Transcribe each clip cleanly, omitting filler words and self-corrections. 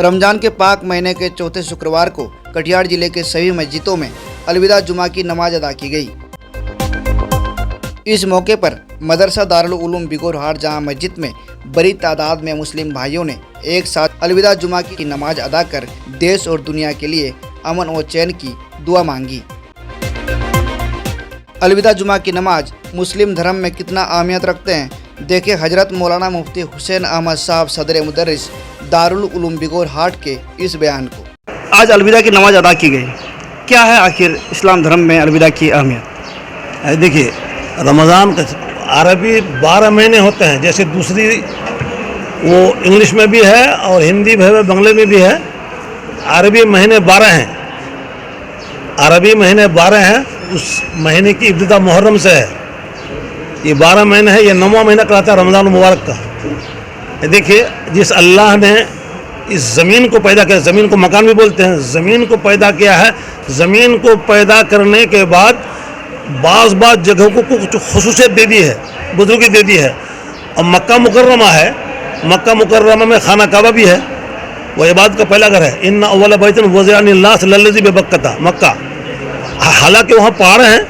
रमजान के पाक महीने के चौथे शुक्रवार को कटिहार जिले के सभी मस्जिदों में अलविदा जुमा की नमाज अदा की गई। इस मौके पर मदरसा दारुल उलूम बिगोरहाट जहां मस्जिद में बड़ी तादाद में मुस्लिम भाइयों ने एक साथ अलविदा जुमा की नमाज अदा कर देश और दुनिया के लिए अमन और चैन की दुआ मांगी। अलविदा जुमा की नमाज मुस्लिम धर्म में कितना अहमियत रखते हैं, देखिए हजरत मौलाना मुफ्ती हुसैन अहमद साहब सदर मुदर्रिस दारुल उलूम बिगोरहाट के इस बयान को। आज अलविदा की नमाज अदा की गई, क्या है आखिर इस्लाम धर्म में अलविदा की अहमियत? देखिए, रमज़ान का अरबी 12 महीने होते हैं, जैसे दूसरी वो इंग्लिश में भी है और हिंदी में बंगले में भी है। अरबी महीने 12 हैं, अरबी महीने 12 हैं। उस महीने की इब्तिदा मुहर्रम से है। ये 12 महीने है, ये 9वां महीना कहलाता है रमज़ान मुबारक का। देखिए, जिस अल्लाह ने इस ज़मीन को पैदा किया, ज़मीन को मकान भी बोलते हैं, ज़मीन को पैदा किया है। ज़मीन को पैदा करने के बाद बाज़ जगहों को कुछ खुसूसियत दे दी है, बुजुर्गी दे दी है। और मक्का मुकर्रमा है, मक्का मुकर्रमा में खाना काबा भी है, वह इबादत का पहला घर है। इन्ना अव्वल बैतन वज़िअ लिन्नास लल्लज़ी बिबक्कता, मक्का। हालांकि वहाँ पहाड़ हैं,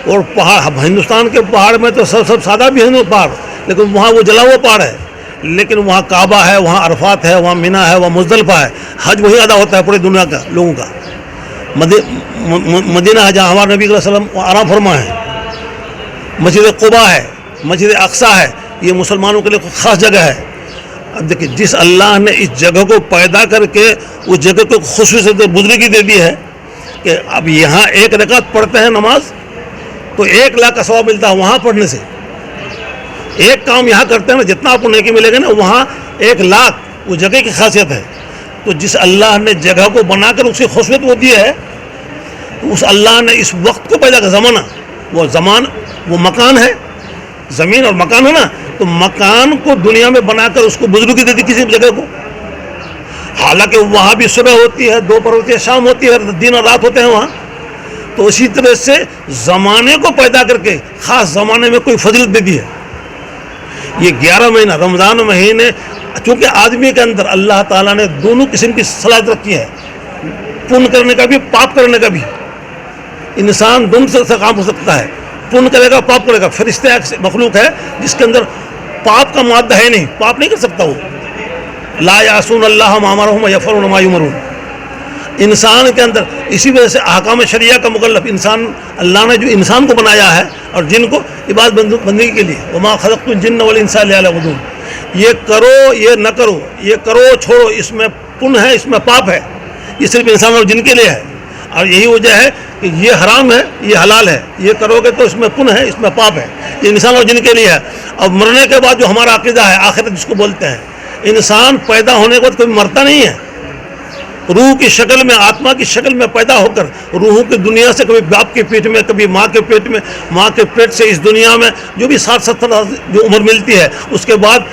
और पहाड़ हिंदुस्तान के पहाड़ में तो सब सादा भी है पहाड़, लेकिन वहाँ वो जला हुआ पहाड़ है। लेकिन वहाँ काबा है, वहाँ अरफात है, वहाँ मिना है, वहाँ मुज़दलिफ़ा है। हज वही अदा होता है पूरी दुनिया का लोगों का। मदीना है जहाँ हमारे नबी सल्लल्लाहु अलैहि वसल्लम आराम फरमा है। मस्जिद क़ुबा है, मस्जिद अक़सा है, ये मुसलमानों के लिए ख़ास जगह है। अब देखिए, जिस अल्लाह ने इस जगह को पैदा करके उस जगह को खुसूसियत बुजुर्गी दे दी है कि अब यहाँ एक रकात पढ़ते हैं नमाज तो 1 लाख का सवाब मिलता है। वहाँ पढ़ने से एक काम यहाँ करते हैं ना, जितना आपको नेकी मिलेगा ना, वहाँ 1 लाख उस जगह की खासियत है। तो जिस अल्लाह ने जगह को बनाकर उसकी खुशबूत वो दी है, तो उस अल्लाह ने इस वक्त को पैदा कर, ज़मान वो मकान है, ज़मीन और मकान है ना, तो मकान को दुनिया में बनाकर उसको बुजुर्गी दे दी किसी जगह को। हालांकि वहाँ भी सुबह होती है, दोपहर होती है, शाम होती है, दिन और रात होते हैं वहाँ। तो इसी तरह से ज़माने को पैदा करके ख़ास ज़माने में कोई फजीलत दे दी है। ये 11 महीना रमज़ान महीने, चूँकि आदमी के अंदर अल्लाह ताला ने दोनों किस्म की सलाहियत रखी है, पुण्य करने का भी, पाप करने का भी। इंसान दोनों से काम हो सकता है, पुण्य करेगा, पाप करेगा। फरिश्ते एक मखलूक है जिसके अंदर पाप का मादा है नहीं, पाप नहीं कर सकता वो। ला यासून अल्लाह मा अमरहुम व यफ़अलून मा युमरून। इंसान के अंदर इसी वजह से अहकाम शरिया का मुकल्लफ इंसान, अल्लाह ने जो इंसान को बनाया है और जिन को इबादत बंदगी के लिए, वमा खलक़तुल जिन्न वल इंसा इल्ला लियअबुदून, ये करो ये न करो, ये करो छोड़ो, इसमें पुण्य है, इसमें पाप है, ये सिर्फ इंसान और जिन के लिए है। और यही वजह है कि ये हराम है, ये हलाल है, ये करोगे तो इसमें पुण्य है, इसमें पाप है, ये इंसान और जिन के लिए है। और मरने के बाद जो हमारा अक़ीदा है, आखिरत जिसको बोलते हैं, इंसान पैदा होने के बाद कभी मरता नहीं है। रूह की शक्ल में, आत्मा की शक्ल में पैदा होकर रूह की दुनिया से, कभी बाप के पेट में, कभी माँ के पेट में, माँ के पेट से इस दुनिया में जो भी 60-70 जो उम्र मिलती है, उसके बाद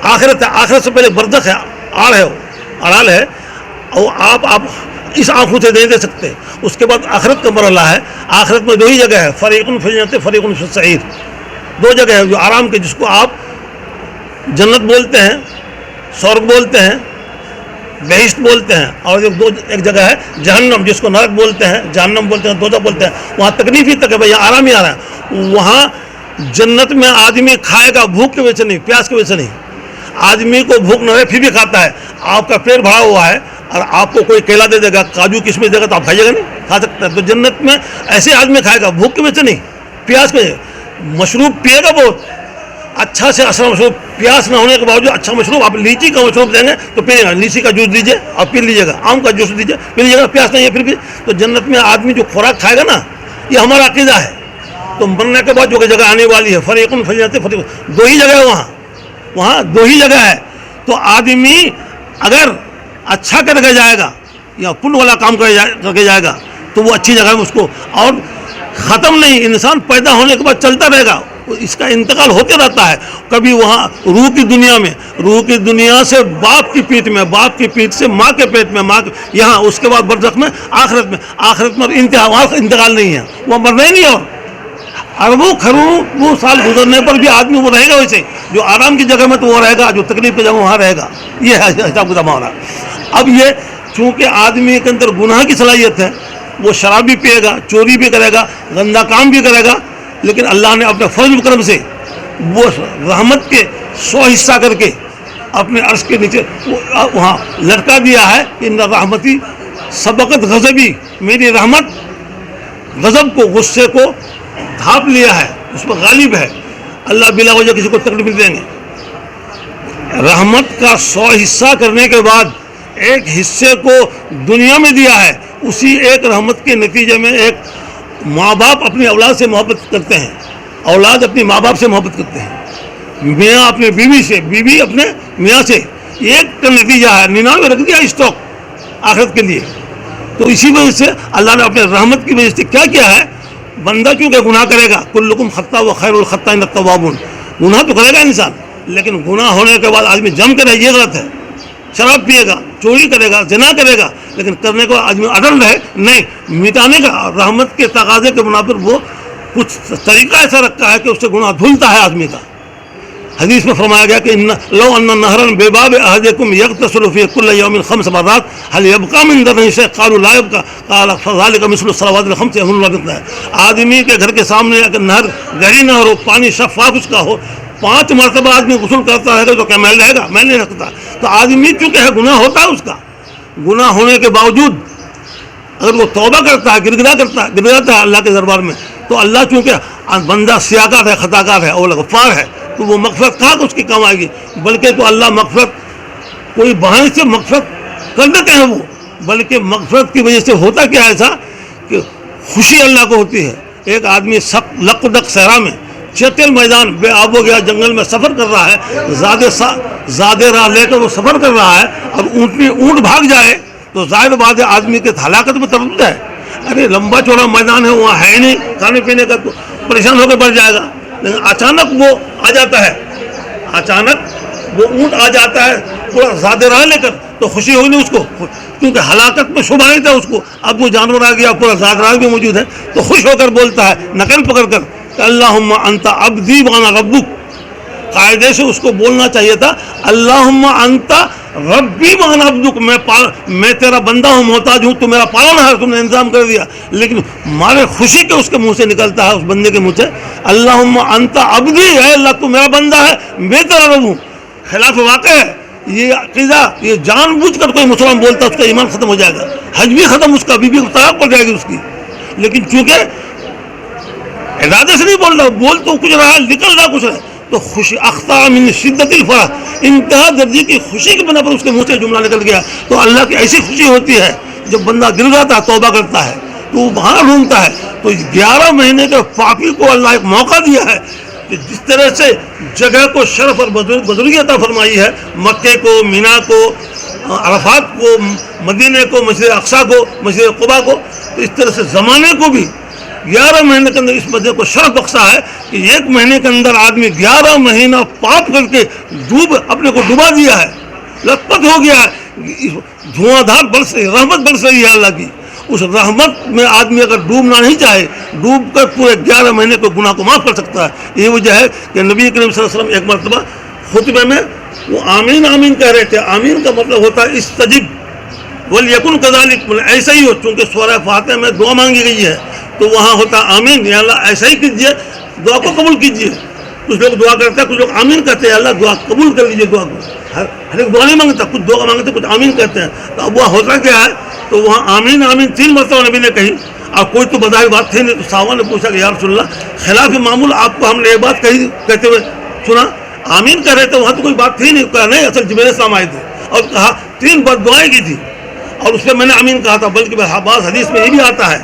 आखिरत है। आखिरत से पहले बरज़ख है, आड़ है, अड़ाल है, और आप इस आँखों से नहीं दे सकते। उसके बाद आखिरत का मरहला है। आखिरत में 2 ही जगह है, फ़रीक़ुन फ़िल जन्नत फ़रीक़ुन फ़िस सईर। 2 जगह है जो आराम के, जिसको आप जन्नत बोलते हैं, स्वर्ग बोलते हैं, बहिश्त बोलते हैं, और एक जगह है जहन्नम, जिसको नरक बोलते हैं, जहन्नम बोलते हैं, दोज़ख बोलते हैं। वहाँ तकलीफ ही तक है, भैया आराम ही आ रहा है। वहाँ जन्नत में आदमी खाएगा भूख की वजह से नहीं, प्यास की वजह से नहीं। आदमी को भूख न रहे फिर भी खाता है। आपका पेट भरा हुआ है और आपको कोई केला दे देगा, काजू किशमिश देगा, तो आप खाइएगा नहीं, खा सकते हैं। तो जन्नत में ऐसे आदमी खाएगा भूख की वजह से नहीं, प्यास की वजह। मशरूब पिएगा बहुत अच्छा से अच्छा मशरूब, प्यास न होने के बावजूद अच्छा मशरूब। आप लीची का मशरूब देंगे तो पिएगा, लीची का जूस दीजिए और पी लीजिएगा, आम का जूस दीजिए पी लीजिएगा, प्यास नहीं है फिर भी। तो जन्नत में आदमी जो खुराक खाएगा ना, ये हमारा अक़ीदा है। तो मरने के बाद जो जगह आने वाली है, फ़रीक़ुन फ़िल जन्नत फ़रीक़ुन, 2 ही जगह है वहाँ 2 ही जगह है। तो आदमी अगर अच्छा करके जाएगा या पुण्य वाला काम करके जाएगा तो वो अच्छी जगह में उसको, और ख़त्म नहीं, इंसान पैदा होने के बाद चलता रहेगा, इसका इंतकाल होते रहता है। कभी वहाँ रूह की दुनिया में, रूह की दुनिया से बाप की पीठ में, बाप की पीठ से माँ के पेट में, माँ के यहाँ, उसके बाद बरज़ख में, आखिरत में इंतकाल नहीं है, वह मरना ही नहीं। और अरबों खरबों साल गुजरने पर भी आदमी वो रहेगा वैसे, जो आराम की जगह में तो वो रहेगा, जो तकलीफ की जगह वहाँ रहेगा। ये है हिसाब किताब हमारा। اب یہ چونکہ آدمی کے اندر گناہ کی صلاحیت ہے، وہ شراب بھی پیے گا، چوری بھی کرے گا، گندا کام بھی کرے گا، لیکن اللہ نے اپنے فضل و کرم سے وہ رحمت کے 100 حصہ کر کے اپنے عرش کے نیچے وہاں لٹکا دیا ہے کہ ان رحمتی سبقت غضبی، میری رحمت غضب کو، غصے کو ڈھانپ لیا ہے، اس پر غالب ہے۔ اللہ بلا وجہ کسی کو تکلیف نہیں دیں گے۔ رحمت کا 100 حصہ کرنے کے بعد ایک حصے کو دنیا میں دیا ہے، اسی ایک رحمت کے نتیجے میں ایک ماں باپ اپنی اولاد سے محبت کرتے ہیں، اولاد اپنی ماں باپ سے محبت کرتے ہیں، میاں اپنے بیوی سے، بیوی اپنے میاں سے، ایک کا نتیجہ ہے 99 رکھ دیا اسٹاک آخرت کے لیے۔ تو اسی وجہ سے اللہ نے اپنے رحمت کی وجہ سے کیا کیا ہے، بندہ کیونکہ گناہ کرے گا، کلکم خطا و خیر الخطائین التوابون، گناہ تو کرے گا انسان، لیکن گناہ ہونے کے بعد آدمی جم کرے یہ غلط ہے، شراب پیے گا، چوری کرے گا، زنا کرے گا، لیکن کرنے کو آدمی اڈل رہے نہیں، مٹانے کا رحمت کے تقاضے کے منافر وہ کچھ طریقہ ایسا رکھا ہے کہ اس سے گناہ دھلتا ہے آدمی کا۔ حدیث میں فرمایا گیا کہ لو ان نہرن بباب احدکم یغتسل فی کل یوم 5 مرات هل يبقى من درنه شيء قالوا لا يبقى قال فذلك مثل الصلوات الخمس يقول الله آدمی کے گھر کے سامنے اگر نہر گہری نہ ہو، پانی شفاف اس کا ہو، 5 مرتبہ آدمی غسل کرتا ہے تو کیا میل رہے گا؟ میل نہیں رکھتا۔ تو آدمی چونکہ ہے گناہ ہوتا ہے، اس کا گناہ ہونے کے باوجود اگر وہ توبہ کرتا ہے، گڑگڑاتا ہے اللہ کے دربار میں، تو اللہ چونکہ بندہ سیاکار ہے، خطاکار ہے اور غفار ہے، تو وہ مغفرت کہاں کو اس کی کام آئے گی، بلکہ تو اللہ مغفرت کوئی بہانے سے مغفرت کر دیتے ہیں وہ، بلکہ مغفرت کی وجہ سے ہوتا کیا ایسا کہ خوشی اللہ کو ہوتی ہے۔ ایک آدمی سخت لق دق صحرا میں چتل میدان بے آب و گیا جنگل میں سفر کر رہا ہے، زیادہ راہ لے کر وہ سفر کر رہا ہے، اب اونٹ بھاگ جائے تو ظاہر بات ہے آدمی کے ہلاکت میں تردد ہے۔ ارے لمبا چوڑا میدان ہے، وہاں ہے نہیں کھانے پینے کا، تو پریشان ہو کے بڑھ جائے گا، لیکن اچانک وہ آ جاتا ہے، اچانک وہ اونٹ آ جاتا ہے پورا زیادہ راہ لے کر، تو خوشی ہوگی نہیں اس کو، کیونکہ ہلاکت میں شبہ نہیں تھا اس کو، اب وہ جانور آ گیا، پورا زیادہ راہ بھی موجود ہے، تو خوش ہو کر بولتا ہے نقل پکڑ کر کہ اللہم انت عبدی وانا ربک۔ قاعدے سے اس کو بولنا چاہیے تھا اللہم انت ربی وانا عبدک، میں تیرا بندہ ہوں، محتاج ہوں، تو میرا پالن ہے، تم نے انتظام کر دیا، لیکن مارے خوشی کے اس کے منہ سے نکلتا ہے، اس بندے کے منہ سے اللہم انت عبدی، ہے اللہ تو میرا بندہ ہے، میں تیرا رب ہوں۔ خلاف واقع ہے یہ عقیدہ، یہ جان بوجھ کر کوئی مسلمان بولتا اس کا ایمان ختم ہو جائے گا، حج بھی ختم، اس کا بیوی کو طلاق پڑ جائے گی اس کی، لیکن چونکہ ارادے سے نہیں بول رہا، بول تو کچھ رہا ہے، نکل رہا کچھ ہے، تو خوشی اخطا من شدت الفرح، انتہا درجے کی خوشی کی بنا پر اس کے منہ سے جملہ نکل گیا۔ تو اللہ کی ایسی خوشی ہوتی ہے جب بندہ گر جاتا ہے، توبہ کرتا ہے، تو وہ وہاں ڈھونڈتا ہے۔ تو 11 مہینے کے پاکی کو اللہ ایک موقع دیا ہے کہ جس طرح سے جگہ کو شرف اور بزرگی عطا فرمائی ہے، مکے کو، مینا کو، عرفات کو، مدینے کو، مسجد اقصی کو، مسجد قباء کو، تو اس طرح سے زمانے کو بھی 11 مہینے کے اندر اس مسجد کو شرف بخشا ہے کہ 1 مہینے کے اندر آدمی 11 مہینہ پاپ کر کے اپنے کو ڈبا دیا ہے، لت پت ہو گیا ہے، دھواں دھار برس رہی، رحمت برس رہی ہے اللہ کی۔ اس رحمت میں آدمی اگر ڈوبنا نہیں چاہے، ڈوب کر پورے 11 مہینے کو گناہ کو معاف کر سکتا ہے۔ یہ وجہ ہے کہ نبی کریم صلی اللہ علیہ وسلم ایک مرتبہ خطبے میں وہ آمین آمین کہہ رہے تھے۔ آمین کا مطلب ہوتا ہے استجب ولیکن کذالک، ایسا ہی ہو، چونکہ سورہ فاتحہ میں دعا مانگی گئی ہے تو وہاں ہوتا آمین، یا اللہ ایسا ہی کیجیے، دعا کو قبول کیجیے۔ کچھ لوگ دعا کرتے ہیں، کچھ لوگ آمین کہتے ہیں، اللہ دعا قبول کر لیجیے، دعا کو ہر ایک دعا نہیں مانگتا، کچھ دعا مانگتے کچھ آمین کہتے ہیں۔ تو اب وہ ہوتا کیا ہے، تو وہاں آمین آمین 3 مرتبہ نبی نے کہی، اور کوئی تو بظاہر بات تھی نہیں، تو صحابہ نے پوچھا کہ یا رسول اللہ خلاف معمول آپ کو ہم نے یہ بات کہی کہتے ہوئے سنا، آمین کہہ رہے تھے، وہاں تو کوئی بات تھی نہیں۔ کہا نہیں، اصل جبریل السلام آئے تھے اور کہا 3 بد دعائیں کی تھی، اور اس پہ میں نے آمین کہا تھا، بلکہ بعض حدیث میں یہ بھی آتا ہے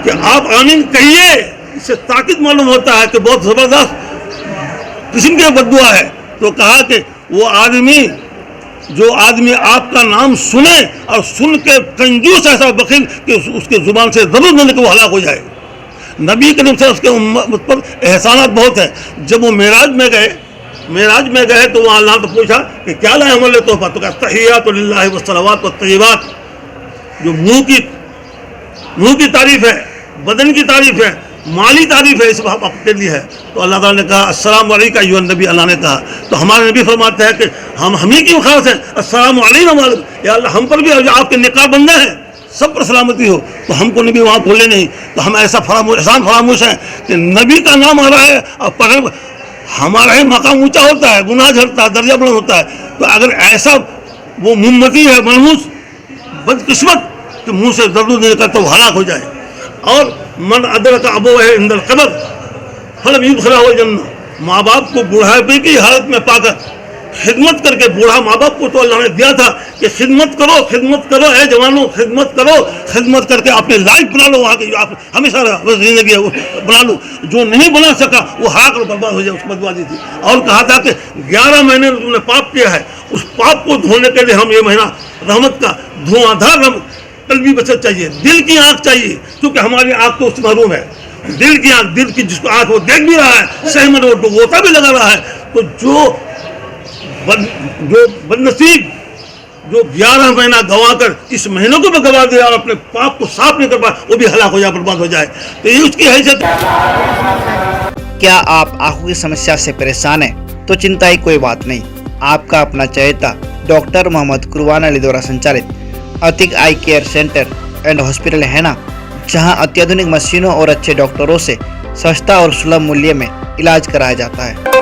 کہ آپ آمین کہیے، اس سے تاکید معلوم ہوتا ہے کہ بہت زبردست قسم کی بد دعا ہے۔ تو کہا کہ وہ آدمی جو آدمی آپ کا نام سنے اور سن کے کنجوس ایسا بخیل کہ اس کے زبان سے ضرور نہ نکلے وہ ہلاک ہو جائے۔ نبی کریم صلی اللہ علیہ وسلم اس کے امت پر احسانات بہت ہیں۔ جب وہ معراج میں گئے تو وہاں اللہ نے پوچھا کہ کیا لائے ہمارے تحفہ، تو کہا تحیات للہ والصلوات والطیبات، جو منہ کی تعریف ہے، بدن کی تعریف ہے، माली तारीफ है इस बात आपके लिए है। तो अल्लाह ताला ने कहा अस्सलाम वालेकुम अय्युहन नबी, अल्लाह ने कहा। तो हमारे नबी फरमाते हैं कि हम ही क्यों खास हैं, अस्सलाम वालेकुम, या अल्लाह हम पर भी आपके नेकार बंदे हैं, सब पर सलामती हो। तो हमको नबी वहाँ बोले नहीं, तो हम ऐसा एहसान फरामोश हैं कि नबी का नाम आ रहा है और पढ़े हमारा ही मकाम ऊंचा होता है, गुनाह झड़ता है, दर्जा बुलंद होता है। तो अगर ऐसा वो मुम्मती है मनहूस बदकिस्मत कि मुंह से दर्द नहीं करता, वो हलाक हो जाए। और मन अदरक अबो है इंदल कबर फलम युदखिलहु जन्नह, माँ बाप को बुढ़ापे की हालत में पाकर खिदमत करके, बूढ़ा माँ बाप को तो अल्लाह ने दिया था कि खिदमत करो है जवानों, खिदमत करो, खिदमत करके अपने लाइफ बना लो, वहाँ की आप हमेशा जिंदगी है वो बना लो। जो नहीं बना सका वो हाक और बर्बाद हो जाए, उस बर्बादी थी। और कहा था कि 11 महीने तुमने पाप किया है, उस पाप को धोने के लिए हम ये महीना रहमत का धुआंधार कल्बी बचत चाहिए, दिल की आँख चाहिए, क्योंकि हमारी आँख तो उससे महरूम है। दिल की आँख, दिल की जिसको आँख वो देख भी रहा है, सही में वो गोता भी लगा रहा है। तो जो बदनसीब जो 11 महीना गंवा कर इस महीनों को भी गंवा दिया और अपने पाप को साफ नहीं कर पाया, वो भी हलाक हो जाए, बर्बाद हो जाए। तो ये उसकी हैसियत। क्या आप आंखों की समस्या से परेशान हैं? तो चिंता की कोई बात नहीं। आपका अपना चहेता डॉक्टर मोहम्मद कुरबान अली द्वारा संचालित अतिक आई केयर सेंटर एंड हॉस्पिटल है ना, जहां अत्याधुनिक मशीनों और अच्छे डॉक्टरों से सस्ता और सुलभ मूल्य में इलाज कराया जाता है।